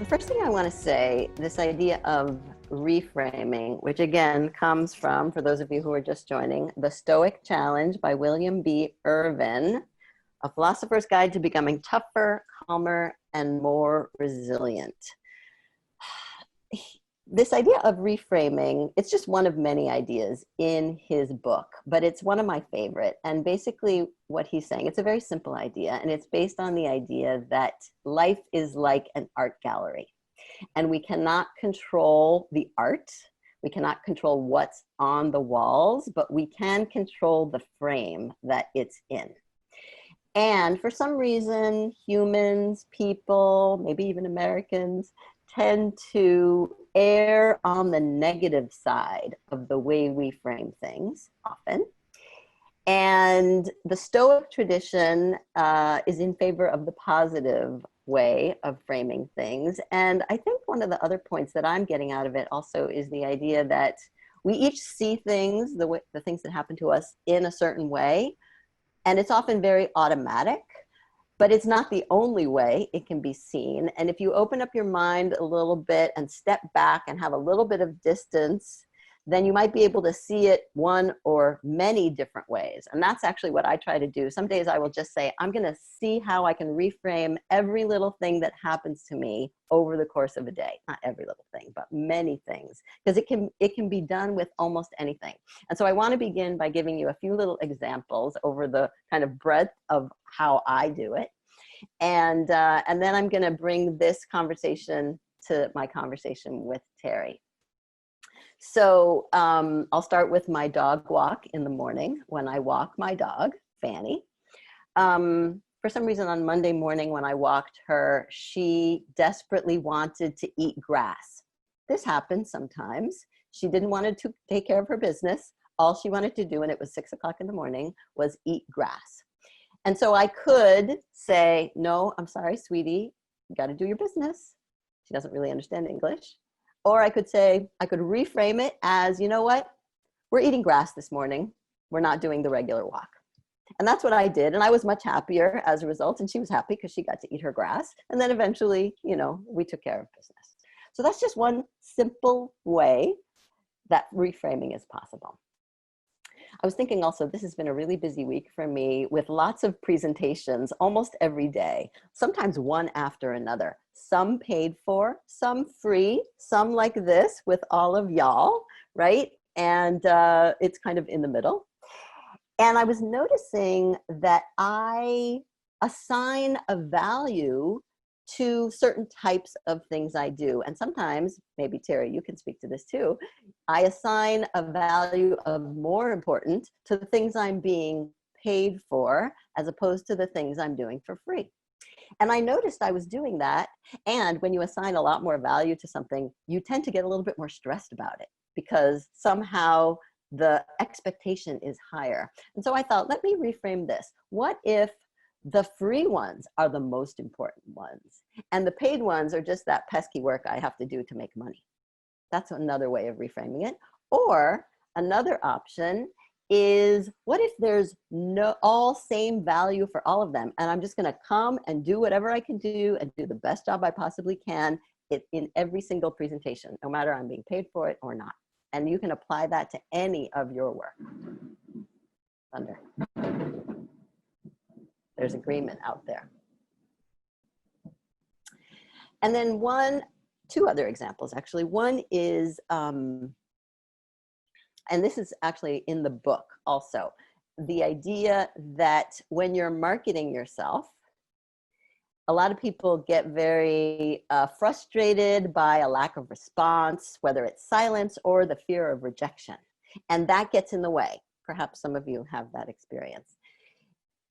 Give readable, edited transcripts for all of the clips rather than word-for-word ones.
The first thing I want to say, this idea of reframing, which again comes from, for those of you who are just joining, The Stoic Challenge by William B. Irvine, A Philosopher's Guide to Becoming Tougher, Calmer, and More Resilient. This idea of reframing, it's just one of many ideas in his book, but it's one of my favorite. And basically what he's saying, it's a very simple idea, and it's based on the idea that life is like an art gallery, and we cannot control the art. We cannot control what's on the walls, but we can control the frame that it's in. And for some reason, humans, people, maybe even Americans, tend to err on the negative side of the way we frame things often. And the Stoic tradition is in favor of the positive way of framing things. And I think one of the other points that I'm getting out of it also is the idea that we each see things, the things that happen to us, in a certain way. And it's often very automatic, but it's not the only way it can be seen. And if you open up your mind a little bit and step back and have a little bit of distance, then you might be able to see it one or many different ways. And that's actually what I try to do. Some days I will just say, I'm going to see how I can reframe every little thing that happens to me over the course of a day. Not every little thing, but many things, because it can be done with almost anything. And so I want to begin by giving you a few little examples over the kind of breadth of how I do it. And then I'm going to bring this conversation to my conversation with Terry. So I'll start with my dog walk in the morning when I walk my dog, Fanny. For some reason on Monday morning when I walked her, she desperately wanted to eat grass. This happens sometimes. She didn't want to take care of her business. All she wanted to do, and it was 6 o'clock in the morning, was eat grass. And so I could say, no, I'm sorry, sweetie, you got to do your business. She doesn't really understand English. Or I could say, I could reframe it as, you know what? We're eating grass this morning. We're not doing the regular walk. And that's what I did. And I was much happier as a result. And she was happy because she got to eat her grass. And then eventually, you know, we took care of business. So that's just one simple way that reframing is possible. I was thinking also, this has been a really busy week for me with lots of presentations almost every day, sometimes one after another, some paid for, some free, some like this with all of y'all, right? And it's kind of in the middle. And I was noticing that I assign a value to certain types of things I do. And sometimes, maybe Terry, you can speak to this too, I assign a value of more important to the things I'm being paid for as opposed to the things I'm doing for free. And I noticed I was doing that. And when you assign a lot more value to something, you tend to get a little bit more stressed about it because somehow the expectation is higher. And so I thought, let me reframe this. What if the free ones are the most important ones, and the paid ones are just that pesky work I have to do to make money? That's another way of reframing it. Or another option is, what if there's all same value for all of them, and I'm just going to come and do whatever I can do and do the best job I possibly can in every single presentation, no matter I'm being paid for it or not. And you can apply that to any of your work. Thunder. There's agreement out there. And then two other examples, actually. One is, and this is actually in the book also, the idea that when you're marketing yourself, a lot of people get very frustrated by a lack of response, whether it's silence or the fear of rejection. And that gets in the way. Perhaps some of you have that experience.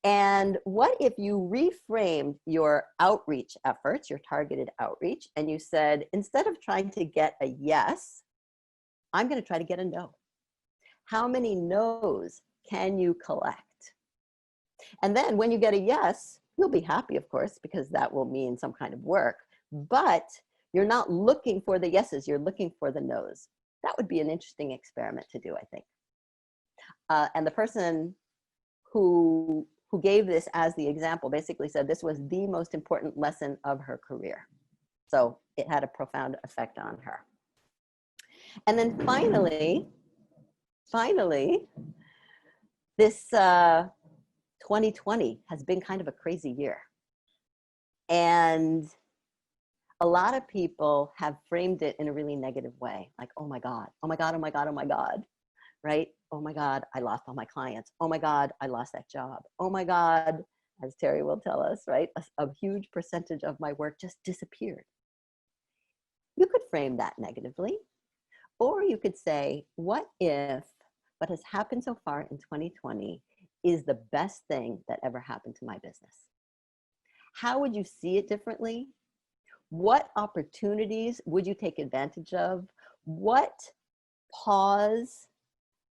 And what if you reframed your outreach efforts, your targeted outreach, and you said, instead of trying to get a yes, I'm going to try to get a no. How many no's can you collect? And then when you get a yes, you'll be happy, of course, because that will mean some kind of work. But you're not looking for the yeses, you're looking for the no's. That would be an interesting experiment to do, I think. And the person who gave this as the example basically said this was the most important lesson of her career. So it had a profound effect on her. And then finally, this 2020 has been kind of a crazy year. And a lot of people have framed it in a really negative way. Like, oh my God, oh my God, oh my God, oh my God, right? Oh my God, I lost all my clients. Oh my God, I lost that job. Oh my God, as Terry will tell us, right? A huge percentage of my work just disappeared. You could frame that negatively, or you could say, what if what has happened so far in 2020 is the best thing that ever happened to my business? How would you see it differently? What opportunities would you take advantage of? What pause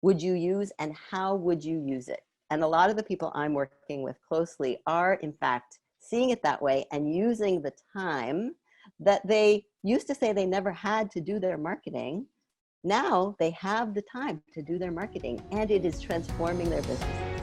would you use, and how would you use it? And a lot of the people I'm working with closely are, in fact, seeing it that way and using the time that they used to say they never had to do their marketing. Now they have the time to do their marketing, and it is transforming their business.